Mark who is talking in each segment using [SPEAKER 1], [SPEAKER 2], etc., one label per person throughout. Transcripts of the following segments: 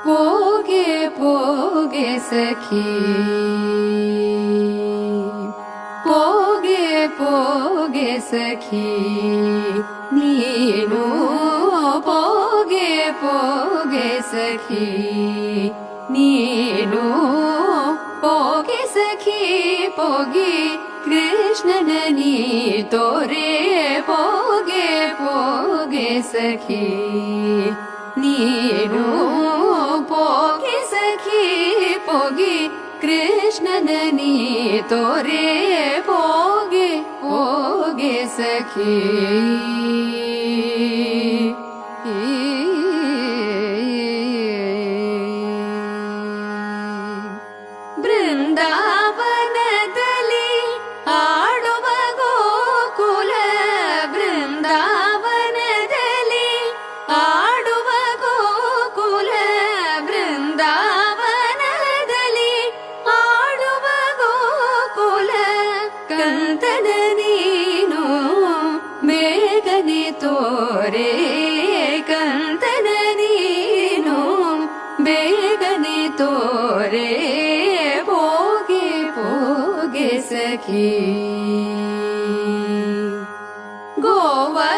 [SPEAKER 1] ಪೋಗೆ ಪೋಗೆ ಸಖಿ ಪೋಗೆ ಪೋಗೆ ಸಖಿ ನೀನು ಪೋಗೆ ಪೋಗೆ ಸಖಿ ನೀನು ಪೋಗೆ ಸಖಿ ಪೋಗಿ ಕೃಷ್ಣನ ನೀ ತೋರೆ ಪೋಗೆ ಪೋಗೆ ಸಖಿ ನೀನು ಪೋಗೆ ಸಖಿ ಪೋಗಿ ಕೃಷ್ಣನ ನೀ ತೋರೆ ಪೋಗೆ ಪೋಗೆ ಸಖಿ ಬೃಂದಾವನದಲ್ಲಿ ಆಡುವ ಗೋಕುಲ ಬೃಂದಾವನದಲ್ಲಿ ಆಡುವ ಗೋಕುಲ ಬೃಂದಾವನದಲ್ಲಿ ಆಡುವ ಗೋಕುಲ ಕಂದನ ನೀನು ಬೇಗನೆ ತೋರೆ ಕಂದನ ನೀನು ಬೇಗನೆ ತೋರೆ ಪೋಗೆ ಪೋಗೆ ಸಖಿ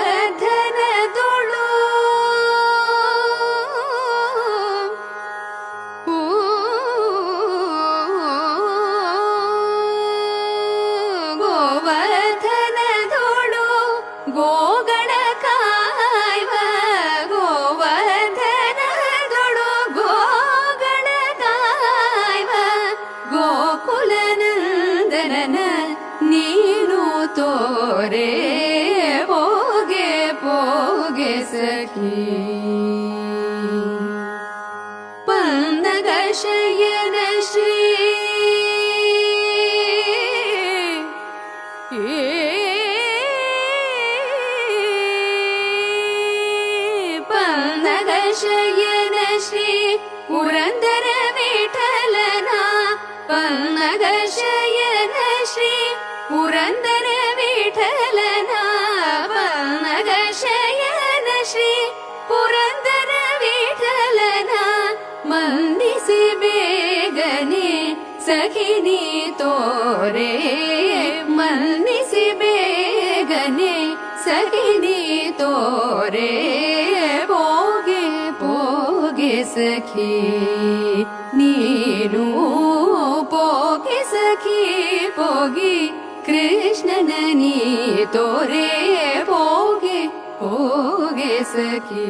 [SPEAKER 1] ಗೋವರ್ಧನದೊಳು ಗೋವರ್ಧನದೊಳು ಗೋಗಳ ಕಾಯ್ವ ಗೋವರ್ಧನದೊಳು ಗೋಗಳ ಕಾಯ್ವ ಗೋಕುಲನಂದನನ ನೀನು ತೋರೆ ಪೋಗೆ ಪೋಗೆ ಸಖಿ ಪನ್ನಗ ಶಯನ ಶ್ರೀ ಪನ್ನಗ ಶಯನ ಶ್ರೀ ಪುರಂದರ ವಿಠಲನ ಪನ್ನಗ ಶಯನ ಶ್ರೀ ಪುರಂದರ ವಿಠಲನ ಪನ್ನಗ ಶಯನ ಶ್ರೀ ಪುರಂದರ ವಿಠಲನ ಮಂದಿಸಿ ಬೇಗನೆ ಸಖಿನಿ ತೋರೆ ಮಂದಿಸಿ ಬೇಗನೆ ಸಖಿನಿ ತೋರೆ ಪೋಗೆ ಪೋಗೆ ಸಖಿ ನೀನು ಪೋಗೆ ಸಖಿ ಪೋಗಿ ಕೃಷ್ಣನ ನೀ ತೋರೆ ಪೋಗೆ ಪೋಗೆ ಸಖಿ